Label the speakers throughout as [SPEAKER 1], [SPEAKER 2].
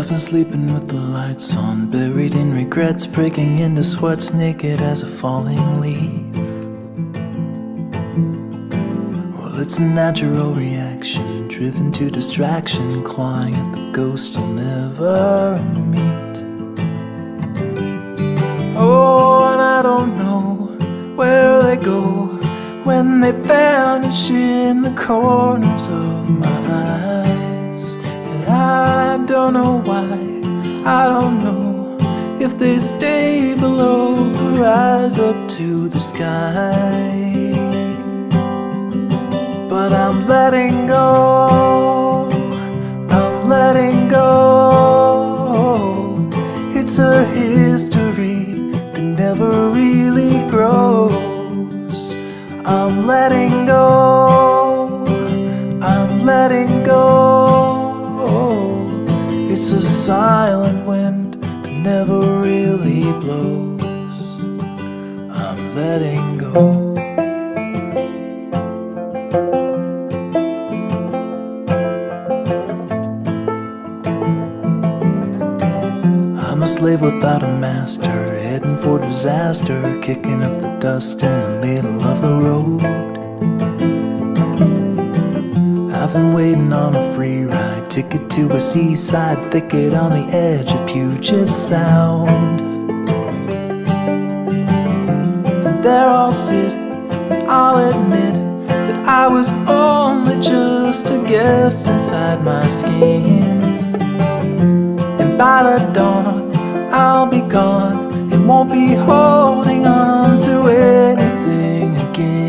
[SPEAKER 1] Often sleeping with the lights on, buried in regrets, breaking into sweats, naked as a falling leaf. Well, it's a natural reaction, driven to distraction, clawing at the ghosts you'll never meet. Oh, and I don't know where they go when they vanish in the corners of my eyes. And I don't know why, I don't know if they stay below or rise up to the sky. But I'm letting go, I'm letting go. It's a history that never really grows. I'm letting go, I'm letting go. It's a silent wind that never really blows. I'm letting go. I'm a slave without a master, heading for disaster, kicking up the dust in the middle of the road. I've been waiting on a free ride, ticket to a seaside thicket on the edge of Puget Sound. And there I'll sit, and I'll admit that I was only just a guest inside my skin. And by the dawn I'll be gone and won't be holding on to anything again.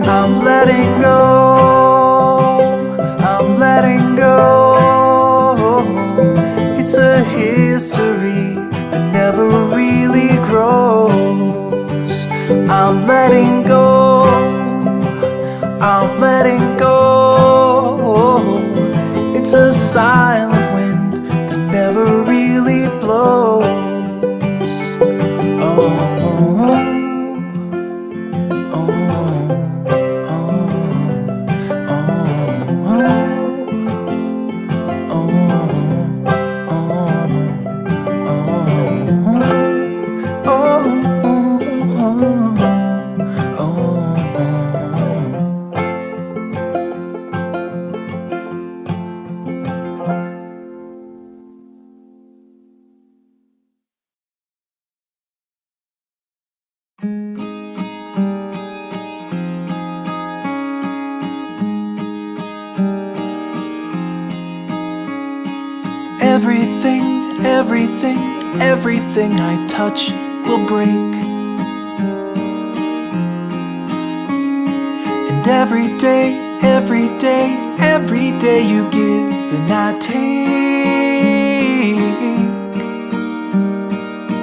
[SPEAKER 1] I'm letting go, I'm letting go. It's a history that never really grows. I'm letting go, I'm letting go. It's a silent wind that never really blows. Everything, everything, everything I touch will break. And every day, every day, every day you give and I take.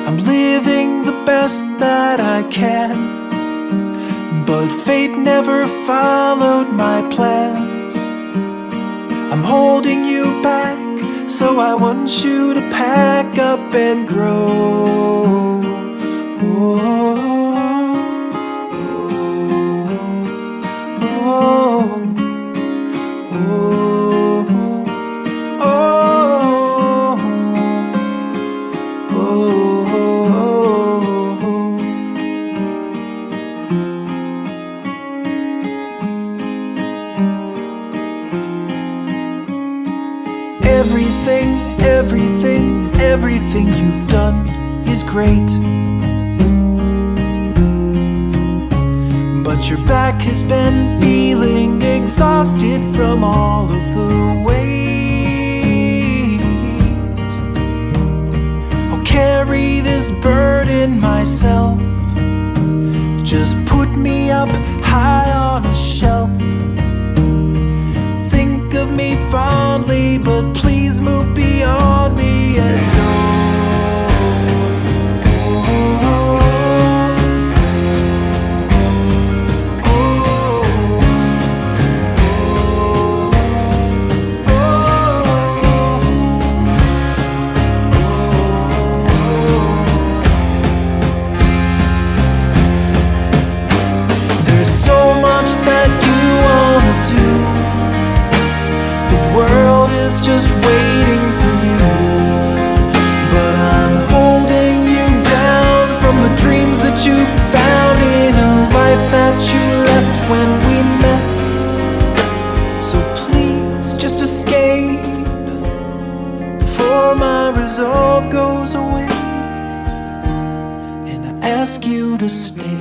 [SPEAKER 1] I'm living the best that I can, but fate never followed my plans. I'm holding you back, so I want you to pack up and grow. Everything, everything, everything you've done is great, but your back has been feeling exhausted from all of the weight. I'll carry this burden myself. Just put me up high on a shelf. Think of me fondly, but please move beyond me and go. There's so much that you wanna do. The world just waiting for you. But I'm holding you down from the dreams that you found in a life that you left when we met. So please just escape before my resolve goes away, and I ask you to stay.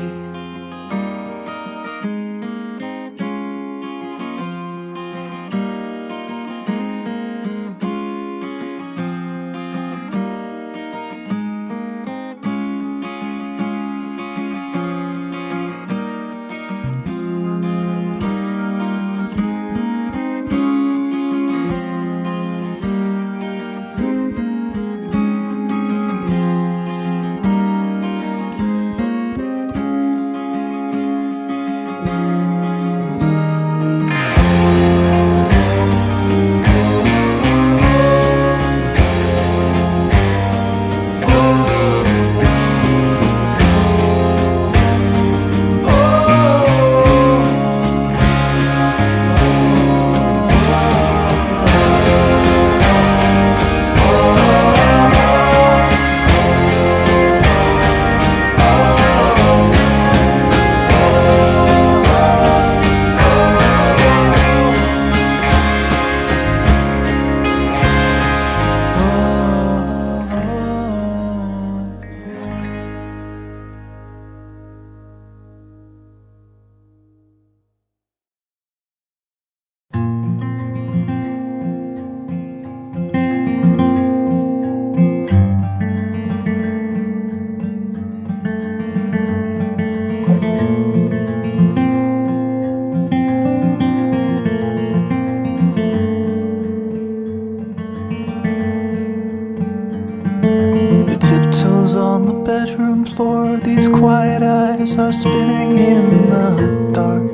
[SPEAKER 1] On the bedroom floor, these quiet eyes are spinning in the dark.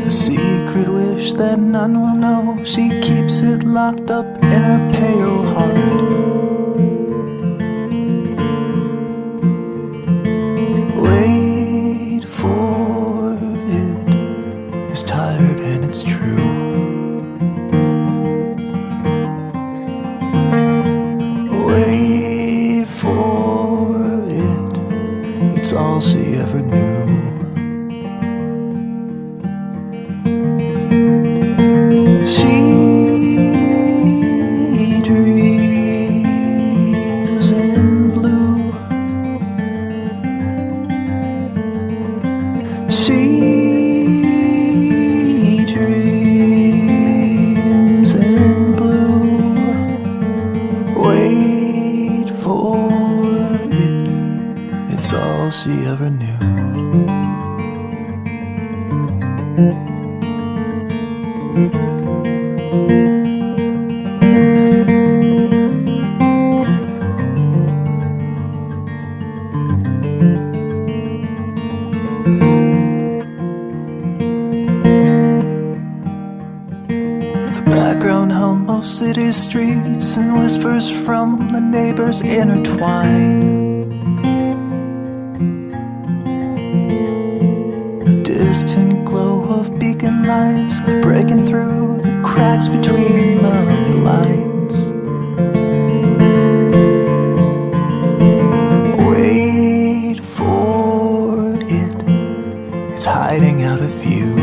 [SPEAKER 1] A secret wish that none will know, she keeps it locked up in her pale heart. Wait for it, it's tired and it's true. Wait for it, it's all she ever knew. She dreams in blue. She dreams in blue. Wait for it, it's all she ever knew. The background hum of city streets and whispers from the neighbors intertwine. The distant glow of beacon lights breaking through the cracks between the blinds. Wait for it, it's hiding out of view.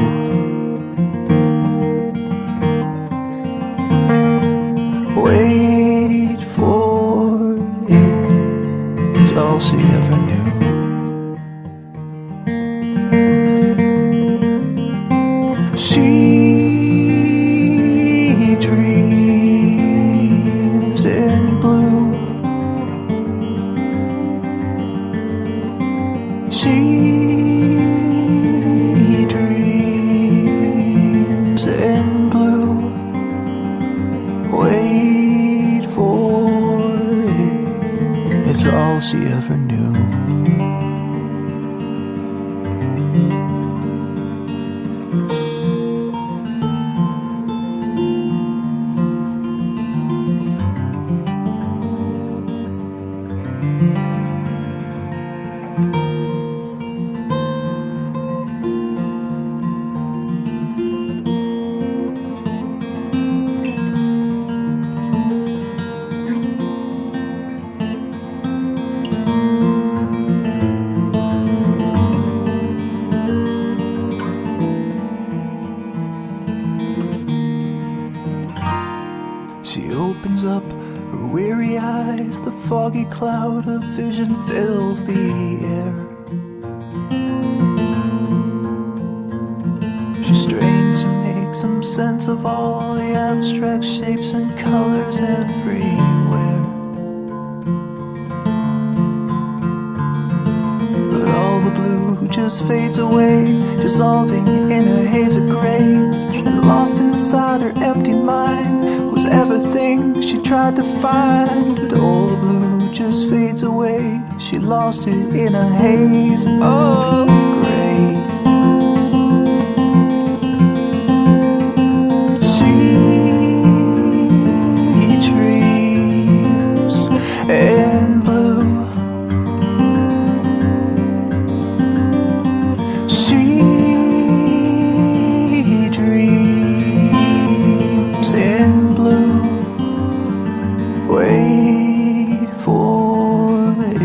[SPEAKER 1] Wait for it, it's all she ever knew. She dreams in blue. She dreams in blue. Wait for it, it's all she ever knew. foggy cloud of vision fills the air. She strains to make some sense of all the abstract shapes and colors everywhere. But all the blue just fades away, dissolving in a haze of gray. And lost inside her empty mind was everything she tried to find. But all the blue just fades away, she lost it in a haze of gray. Sweet dreams in blue. Sweet dreams in blue. Wait for it.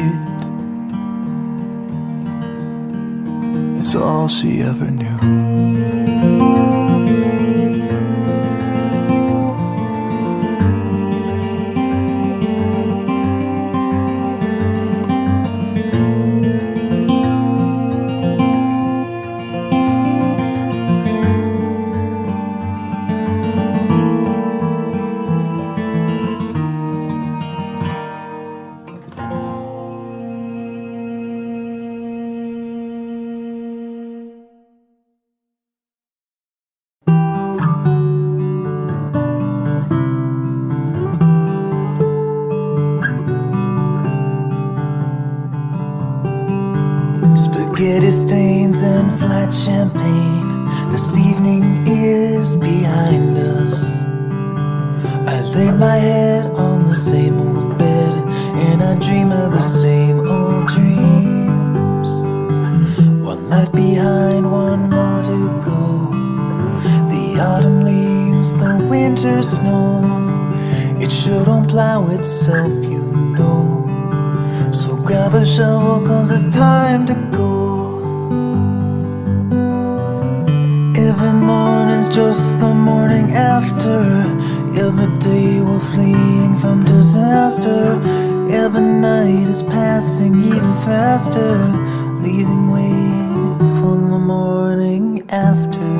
[SPEAKER 1] It's all she ever knew. Spaghetti stains and flat champagne. This evening is behind us. I lay my head on the same old bed, and I dream of the same old dreams. One life behind, one more to go. The autumn leaves, the winter snow. It sure don't plow itself, you know. So grab a shovel, 'cause it's time to go. Every morning's just the morning after. Every day we're fleeing from disaster. Every night is passing even faster, leaving wait for the morning after.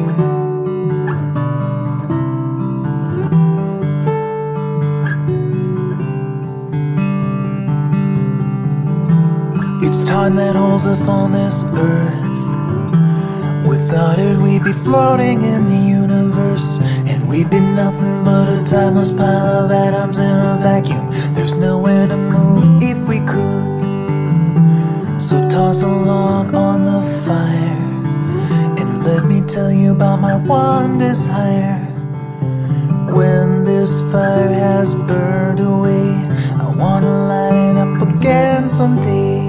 [SPEAKER 1] It's time that holds us on this earth. Without it we'd be floating in the universe, and we'd be nothing but a timeless pile of atoms in a vacuum. There's nowhere to move if we could. So toss a log on the fire, and let me tell you about my one desire. When this fire has burned away, I wanna light it up again someday.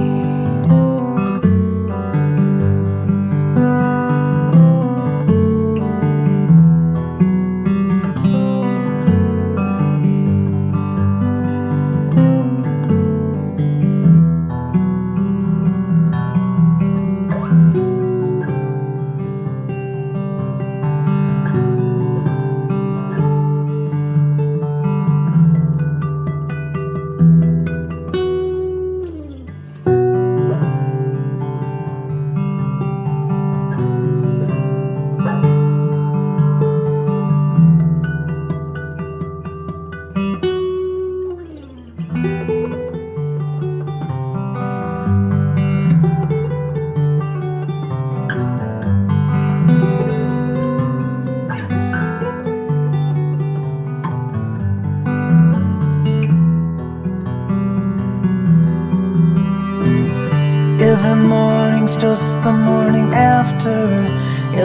[SPEAKER 1] Every morning's just the morning after.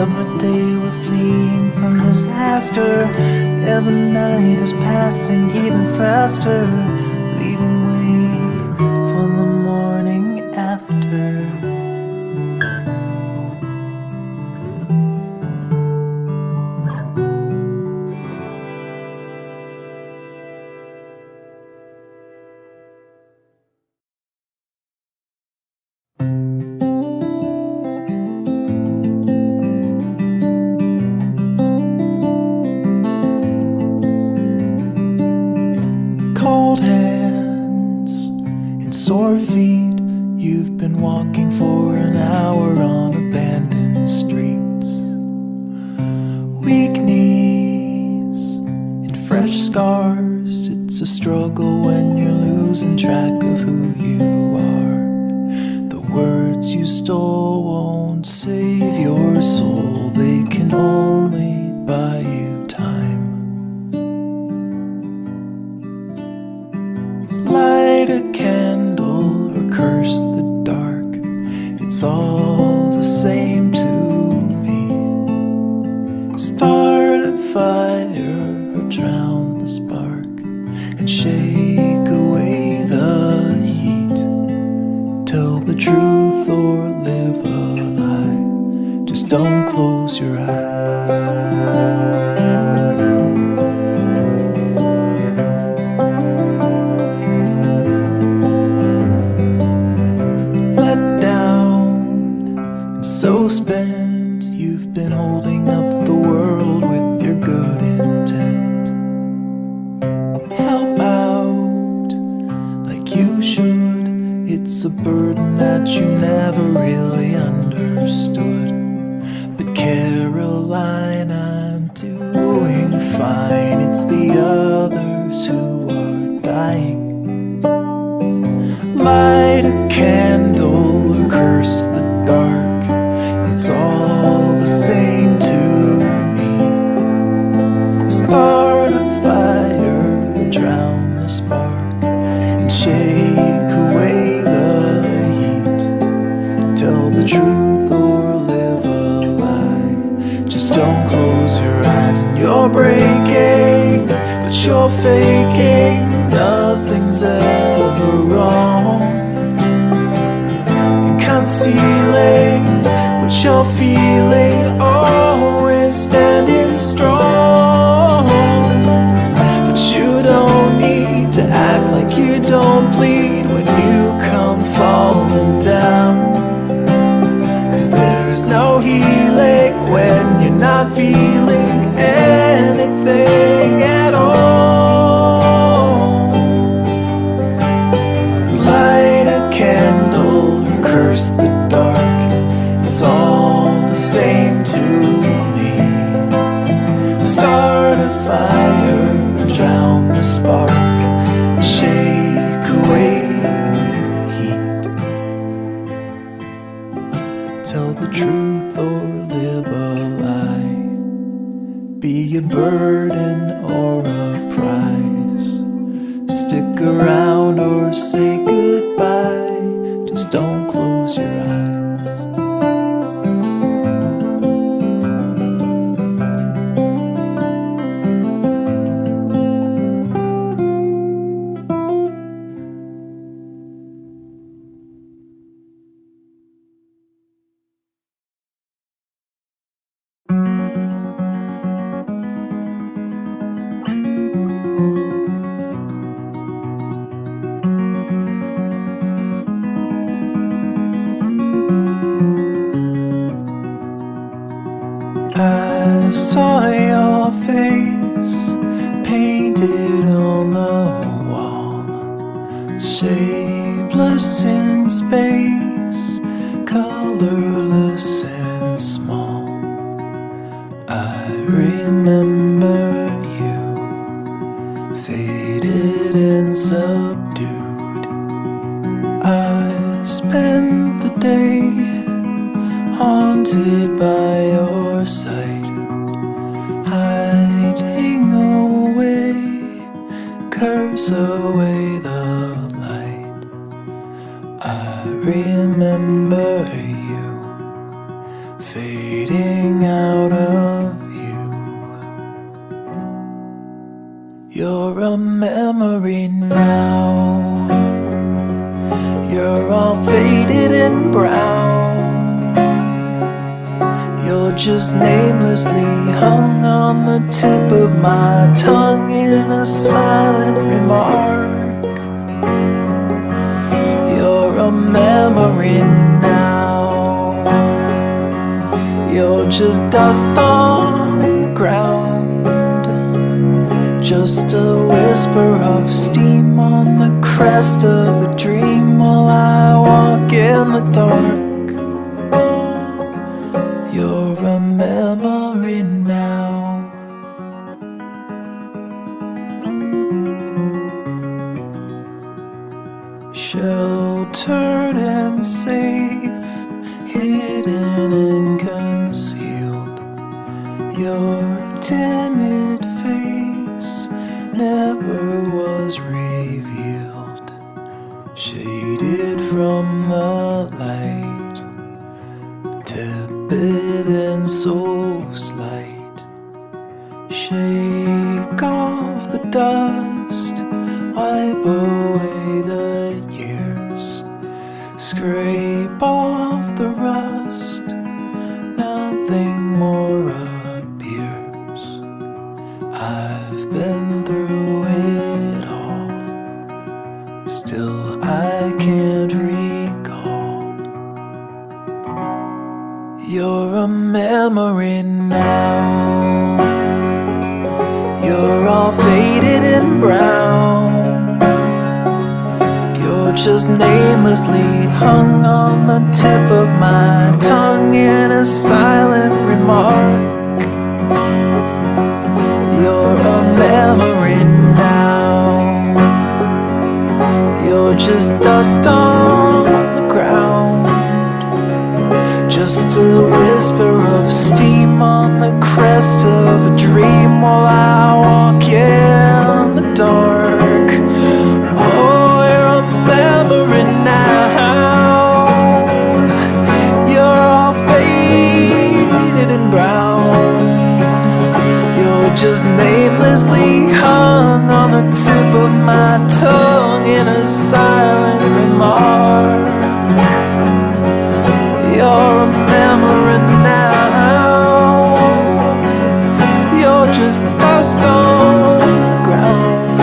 [SPEAKER 1] Every day we're fleeing from disaster. Every night is passing even faster, leaving wait for the morning after. Cold hand walking for an hour on abandoned streets. Weak knees and fresh scars. It's a struggle when you're losing track of who you are. The words you stole won't save your soul. They can only buy you time. Light a candle or curse the dark. It's all the same to me. Start a fire or drown the spark and shake away the heat. Tell the truth or live a lie. Just don't close your eyes. So spent, you've been holding up the world with your good intent. Help out like you should. It's a burden that you never really understood. But Caroline, I'm doing fine. It's the others who are dying. Light a candle or curse the dark. It's all the same to me. Start a fire or drown the spark and shake away the heat. Tell the truth or live a lie. Just don't close your eyes. And you're breaking, but you're faking. Nothing's ever wrong. And concealing what you're feeling, always standing strong. But you don't need to act like you don't bleed when you come falling down. 'Cause there's no healing when you're not feeling anything at all. Light a candle or curse the dark. It's all the same to me. Start a fire, drown the spark, and shake away the heat. Tell the truth or live a lie. Be a burden or a prize. Stick around or say goodbye. Just don't close your eyes. I saw your face painted on the wall, shapeless in space, colorless and small. I remember you, faded and subdued. I spent the day haunted by your sight, hiding away, curse away the light. I remember you, fading out of view. You're a memory now. You're all faded and brown. You're just namelessly hung on the tip of my tongue in a silent remark. You're a memory now. You're just dust on the ground, just a whisper of steam on the crest of a dream. while I walk in the dark. You're a memory now. Sheltered and safe, hidden and concealed, your timid face never was revealed. Shaded from the light, tepid and so slight. Shake off the dust, wipe away the years, scrape off the rust, nothing more appears. I've been through it all, still I can't recall. You're a memory now. You're all faded and brown. You're just namelessly hung on the tip of my tongue in a silent remark. You're a memory now. You're just dust on the ground, just a whisper of steam on the crest of a dream while I walk in the dark. Oh, you're a memory now. You're all faded and brown. You're just namelessly hung on the tip of my tongue in a silent remark. You're a memory now. You're just dust on the ground,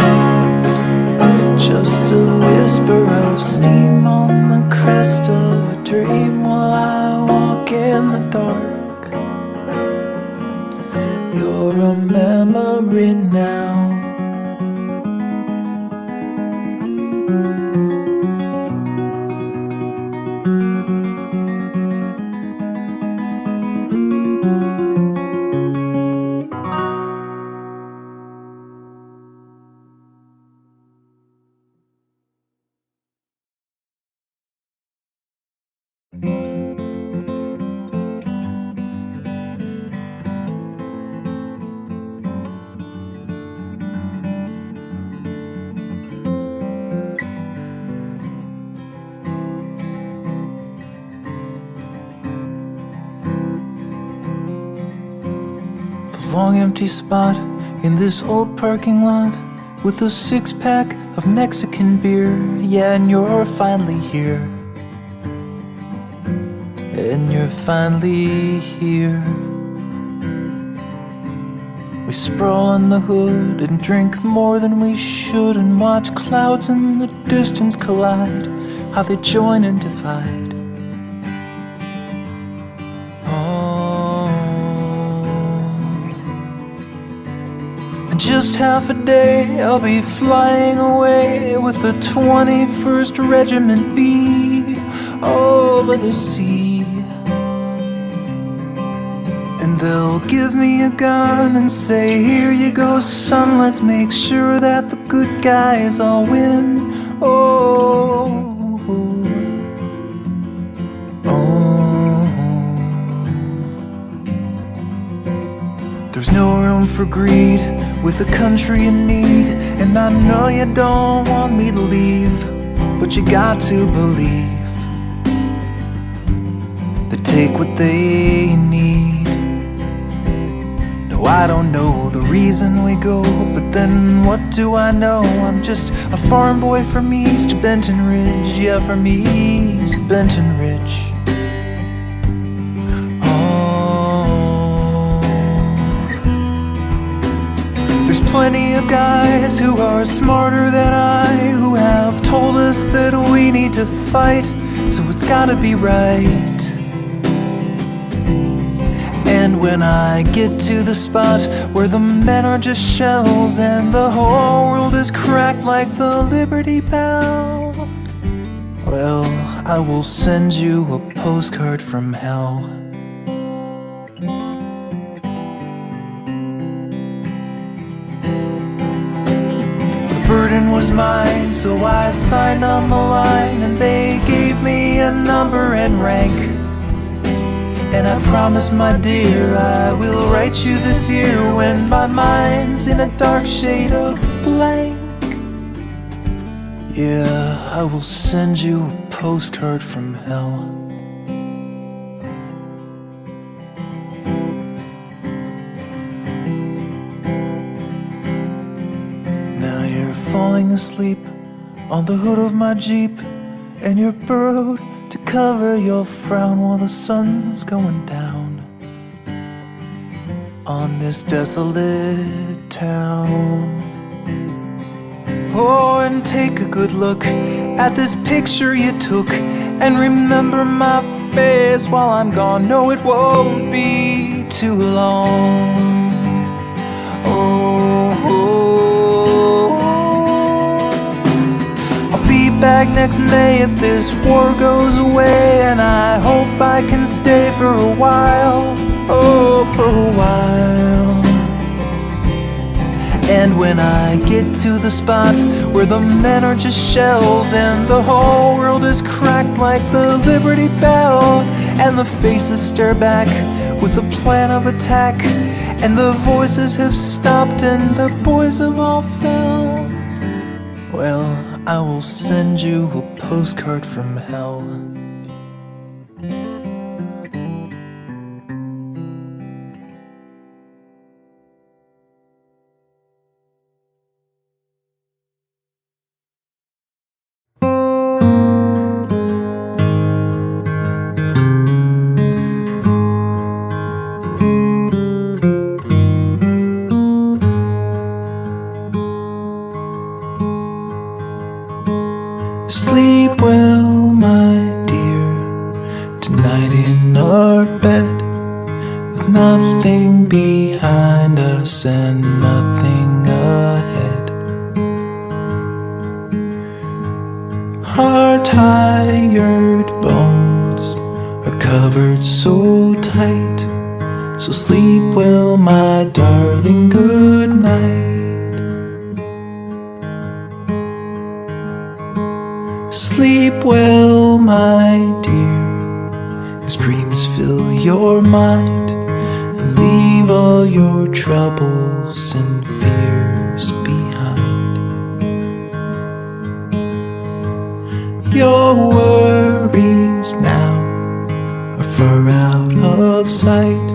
[SPEAKER 1] just a whisper of steam on the crest of a dream while I walk in the dark. You're a memory now. Long empty spot in this old parking lot with a six-pack of Mexican beer. Yeah, and you're finally here. And you're finally here. We sprawl on the hood and drink more than we should, and watch clouds in the distance collide, how they join and divide. Just half a day I'll be flying away with the 21st Regiment B over the sea. And they'll give me a gun and say, here you go son, let's make sure that the good guys all win. Oh, there's no room for greed with a country in need, and I know you don't want me to leave, but you got to believe they take what they need. No, I don't know the reason we go, but then what do I know? I'm just a farm boy from East Benton Ridge. Yeah, from East Benton Ridge. Plenty of guys who are smarter than I, who have told us that we need to fight, so it's gotta be right. And when I get to the spot where the men are just shells and the whole world is cracked like the Liberty Bell, Well, I will send you a postcard from hell. The burden was mine, so I signed on the line, and they gave me a number and rank. And I promised, my dear, I will write you this year when my mind's in a dark shade of blank. Yeah, I will send you a postcard from hell. Now you're falling asleep on the hood of my Jeep, and you're burrowed to cover your frown while the sun's going down on this desolate town. Oh, and take a good look at this picture you took, and remember my face while I'm gone. No, it won't be too long. I'll be back next May if this war goes away, and I hope I can stay for a while. Oh, for a while. And when I get to the spots where the men are just shells, and the whole world is cracked like the Liberty Bell, and the faces stare back with a plan of attack, and the voices have stopped and the boys have all fell, well, I will send you a postcard from hell. Sleep well, my dear, tonight in our bed, with nothing behind us and nothing ahead. Our tired bones are covered so tight, so sleep well, my darling, good night. Sleep well, my dear, as dreams fill your mind, and leave all your troubles and fears behind. Your worries now are far out of sight,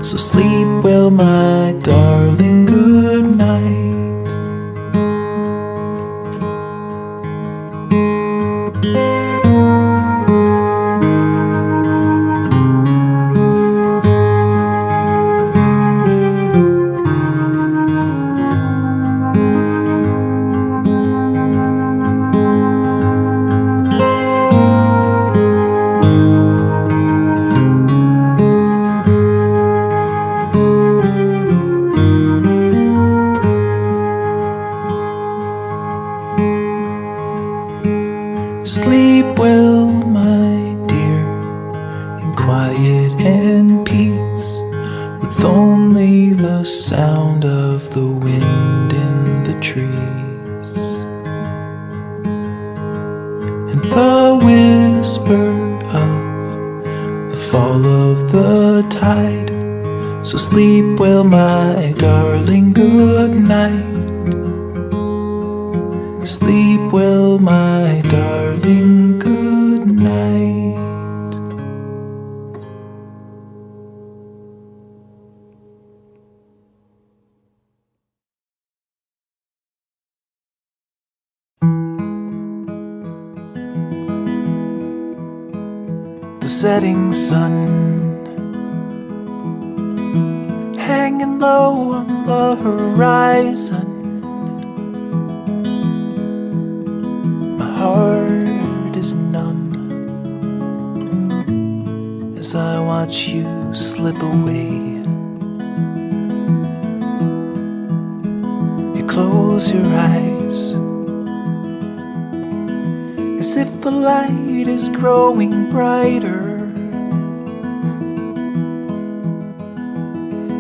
[SPEAKER 1] so sleep well, my darling, good night. Sleep well, my dear, in quiet and peace, with only the sound of the wind in the trees, and the whisper of the fall of the tide. So sleep well, my darling, good night. Sleep well, my darling, good night. The setting sun hanging low on the horizon. My heart is numb as I watch you slip away. You close your eyes as if the light is growing brighter,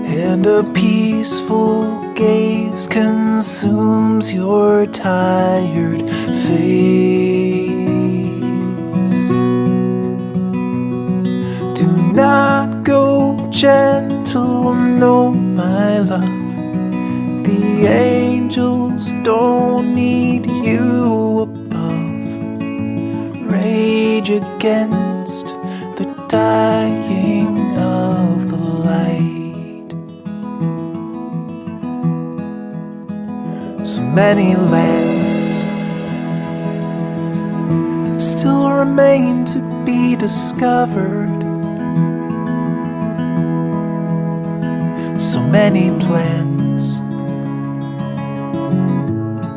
[SPEAKER 1] and a peaceful gaze consumes your tired face. Do not go gentle, no, my love. The angels don't need you above. Rage against the dying of the light. So many lands still remain to be discovered. So many plans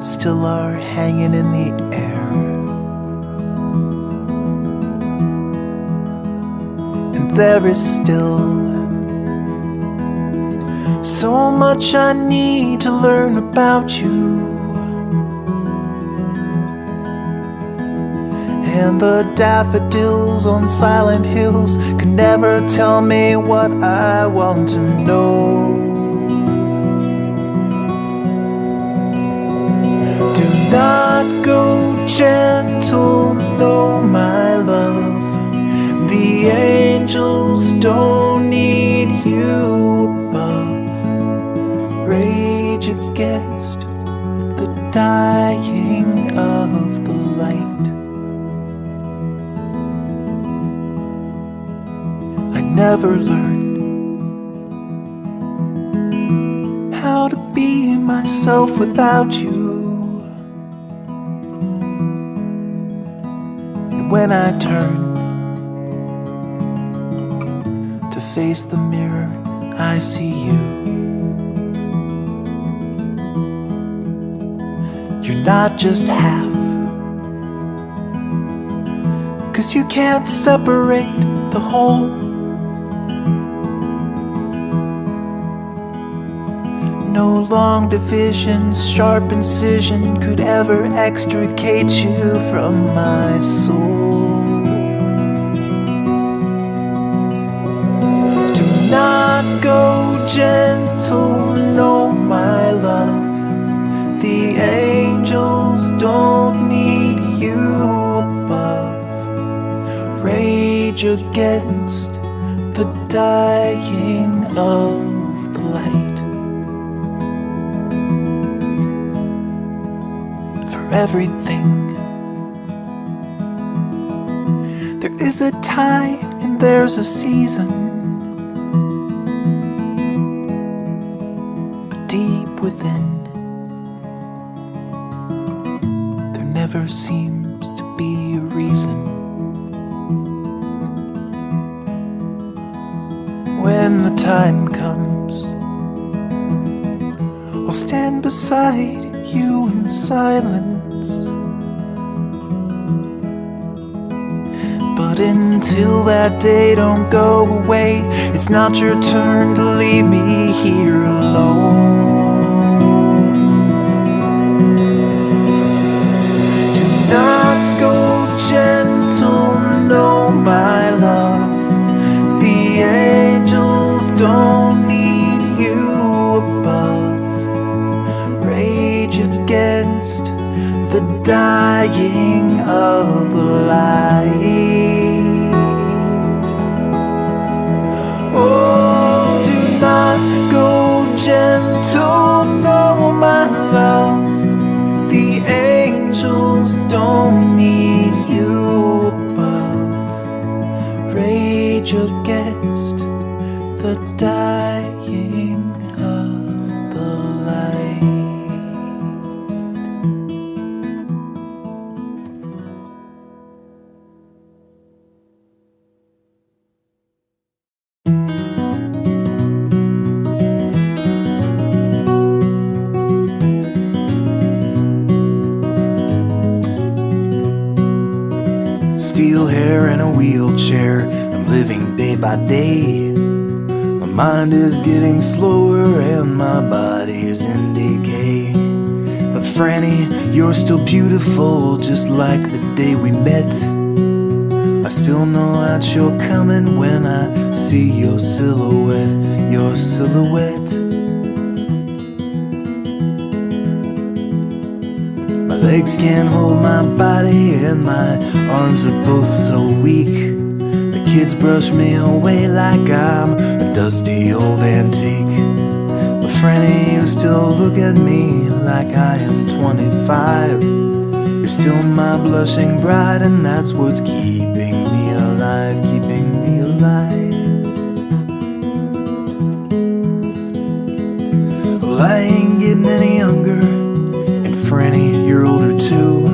[SPEAKER 1] still are hanging in the air, and there is still so much I need to learn about you. And the daffodils on silent hills can never tell me what I want to know. Do not go gentle, no, my love. The angels don't need you above. Rage against the dying of the light. I never learned how to be myself without you. And when I turned to face the mirror, I see you. You're not just half, 'cause you can't separate the whole. No long division, sharp incision could ever extricate you from my soul. Do not go gentle, no, my love. The angels don't need you above. Rage against the dying of the light. Everything, there is a time and there's a season, but deep within there never seems to be a reason. When the time comes, I'll stand beside you in silence. But until that day, don't go away. It's not your turn to leave me here alone. Do not go gentle, no, my love. The angels don't need you above. Rage against the dying of the light. Oh, do not go gentle, no, my love. The angels don't need you above. Rage against the dying of the light. Steel hair in a wheelchair, I'm living day by day. My mind is getting slower and my body is in decay. But Franny, you're still beautiful, just like the day we met. I still know that you're coming when I see your silhouette, your silhouette. My legs can't hold my body and my arms are both so weak. The kids brush me away like I'm a dusty old antique. But Franny, you still look at me like I am 25. You're still my blushing bride, and that's what's keeping me alive, keeping me alive. Well, I ain't getting any younger, and Franny, you're older too.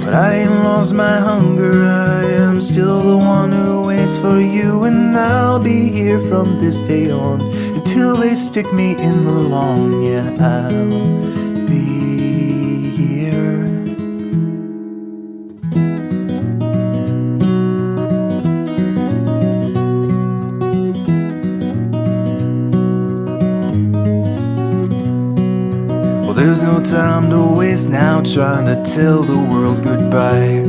[SPEAKER 1] But I ain't lost my hunger, I am still the one who waits for you. And I'll be here from this day on until they stick me in the lawn. Yeah, I'll be here. Well, there's no time to waste now trying to tell the world goodbye.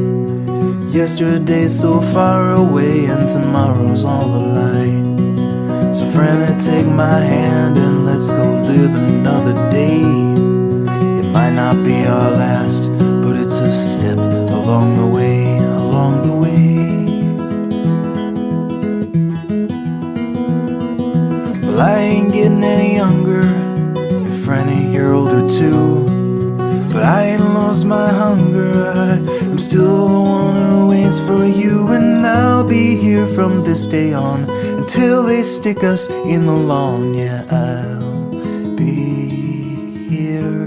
[SPEAKER 1] Yesterday's so far away and tomorrow's all a lie. So Franny, take my hand and let's go live another day. It might not be our last, but it's a step along the way, along the way. Well, I ain't getting any younger, and Franny, you're older too. But I ain't lost my hunger, I'm still the one who waits for you. And I'll be here from this day on until they stick us in the lawn. Yeah, I'll be here.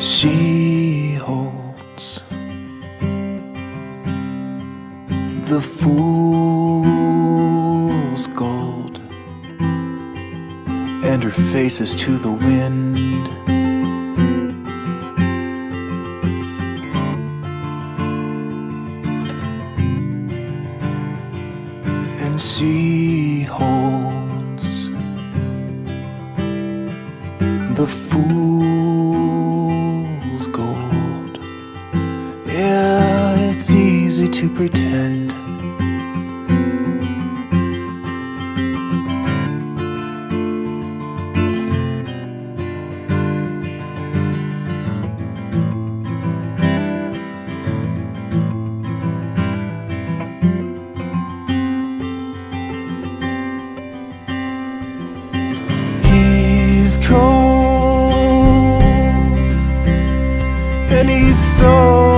[SPEAKER 1] She holds the fool's gold, and her face is to the wind. And she holds the fool's gold. Yeah, it's easy to pretend. He's cold and he's sold.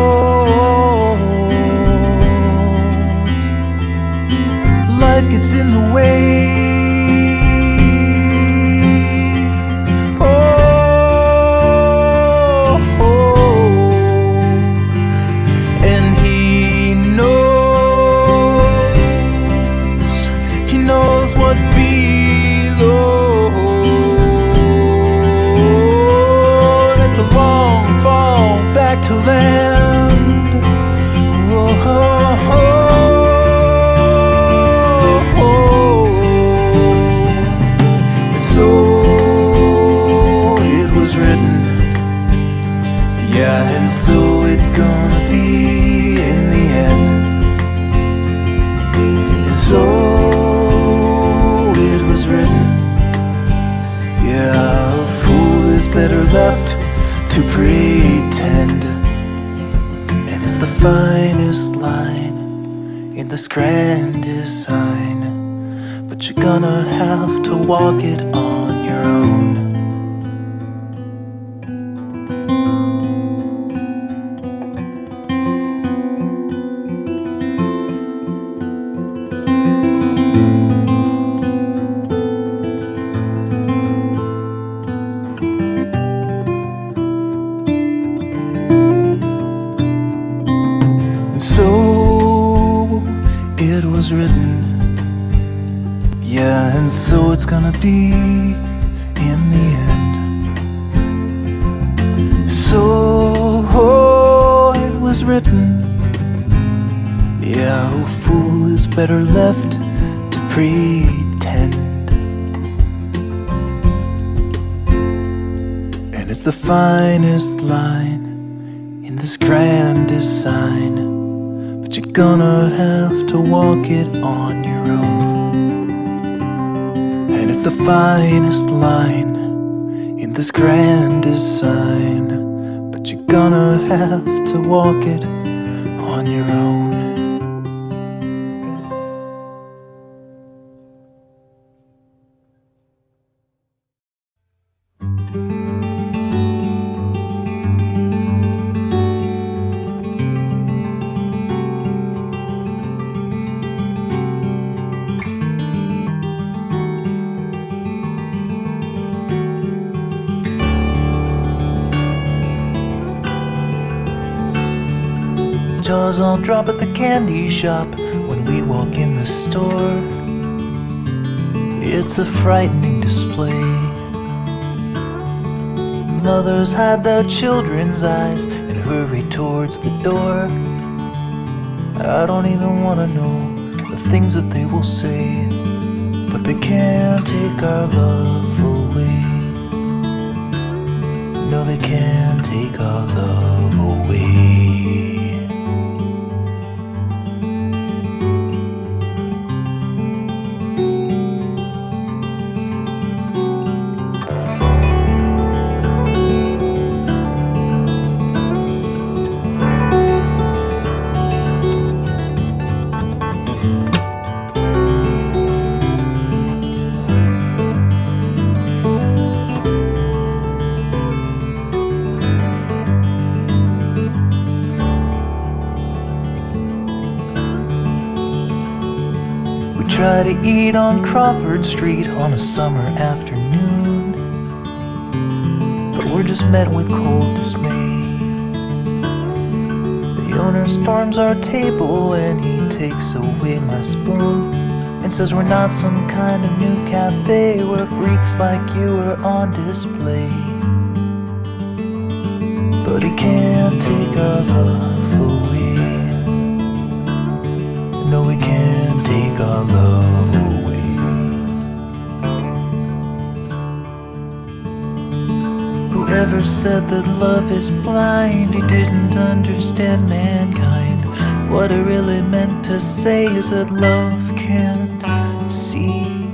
[SPEAKER 1] Life gets in the way. Oh, and he knows what's below. And it's a long fall back to land. Whoa. Yeah, and so it's gonna be in the end. And so it was written. Yeah, a fool is better left to pretend. And it's the finest line in the grandest sign, but you're gonna have to walk it on your own. it's gonna be in the end. So it was written, yeah, a fool is better left to pretend. And it's the finest line in this grand design, but you're gonna have to walk it on your own. And it's the finest line in this grand design, but you're gonna have to walk it on your own. Jaws all drop at the candy shop when we walk in the store. It's a frightening display. Mothers hide their children's eyes and hurry towards the door. I don't even want to know the things that they will say, but they can't take our love away. No, they can't take our love away. Try to eat on Crawford Street on a summer afternoon, but we're just met with cold dismay. The owner storms our table and he takes away my spoon and says we're not some kind of new cafe where freaks like you are on display. But he can't take our love away. No, we can't take our love away. Whoever said that love is blind, he didn't understand mankind. What it really meant to say is that love can't see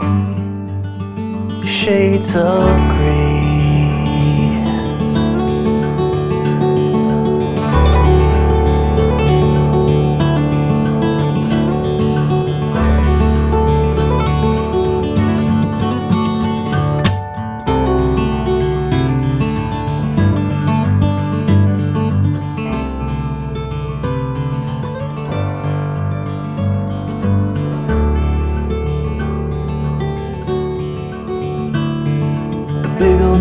[SPEAKER 1] shades of gray.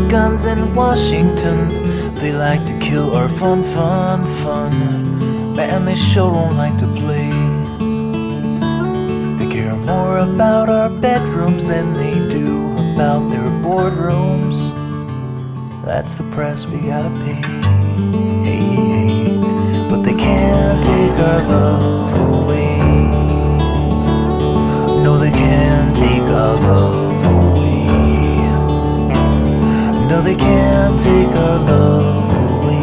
[SPEAKER 1] Guns in Washington, they like to kill our fun. Man, they sure don't like to play. They care more about our bedrooms than they do about their boardrooms. That's the price we gotta pay. Hey, but they can't take our love away. No, they can't take our love away. No, they can't take our love away.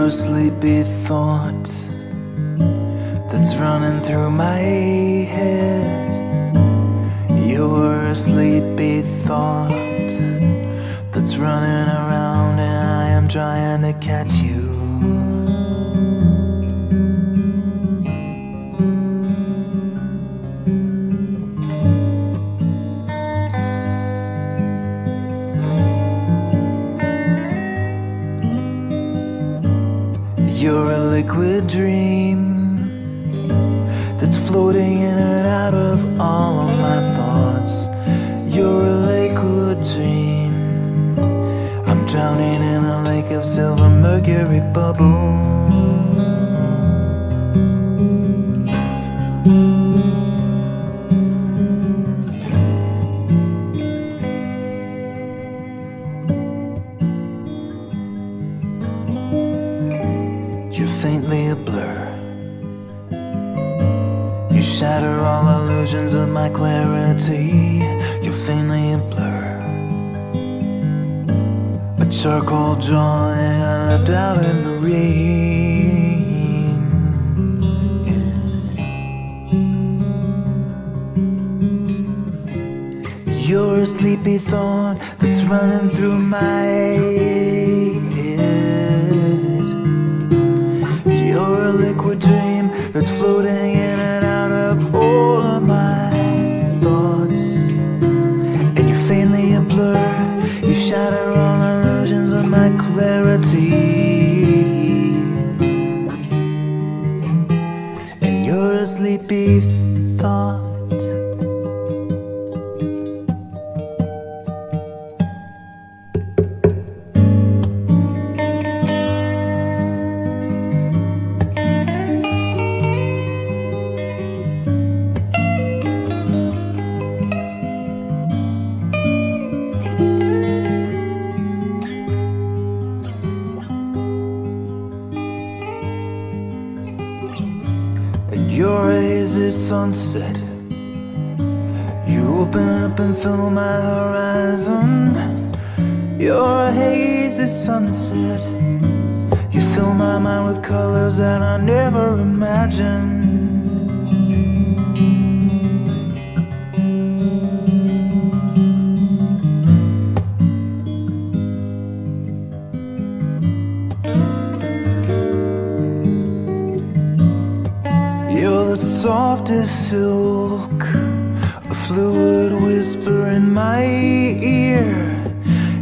[SPEAKER 1] a sleepy thought that's running through my head. You're a sleepy thought that's running around, and I am trying to catch you. You're a liquid dream that's floating in and out of all of my thoughts. You're a liquid dream. I'm drowning in a lake of silver mercury bubbles. You're faintly a blur. You shatter all illusions of my clarity. You're faintly a blur, a charcoal drawing I left out in the rain. Yeah. You're a sleepy thought that's running through my head. You're a liquid dream that's floating in and out of all of my thoughts. And you're faintly a blur. You shatter all illusions of my clarity. And you're a sleepy thought. You're a hazy sunset. You open up and fill my horizon. You're a hazy sunset. You fill my mind with colors that I never imagined. You're the softest silk, a fluid whisper in my ear.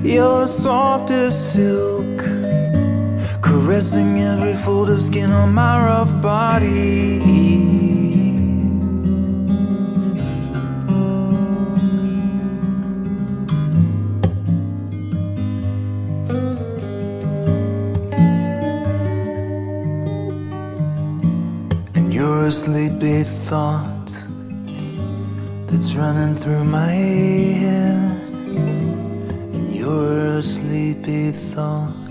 [SPEAKER 1] You're the softest silk, caressing every fold of skin on my rough body. You're a sleepy thought that's running through my head. And you're a sleepy thought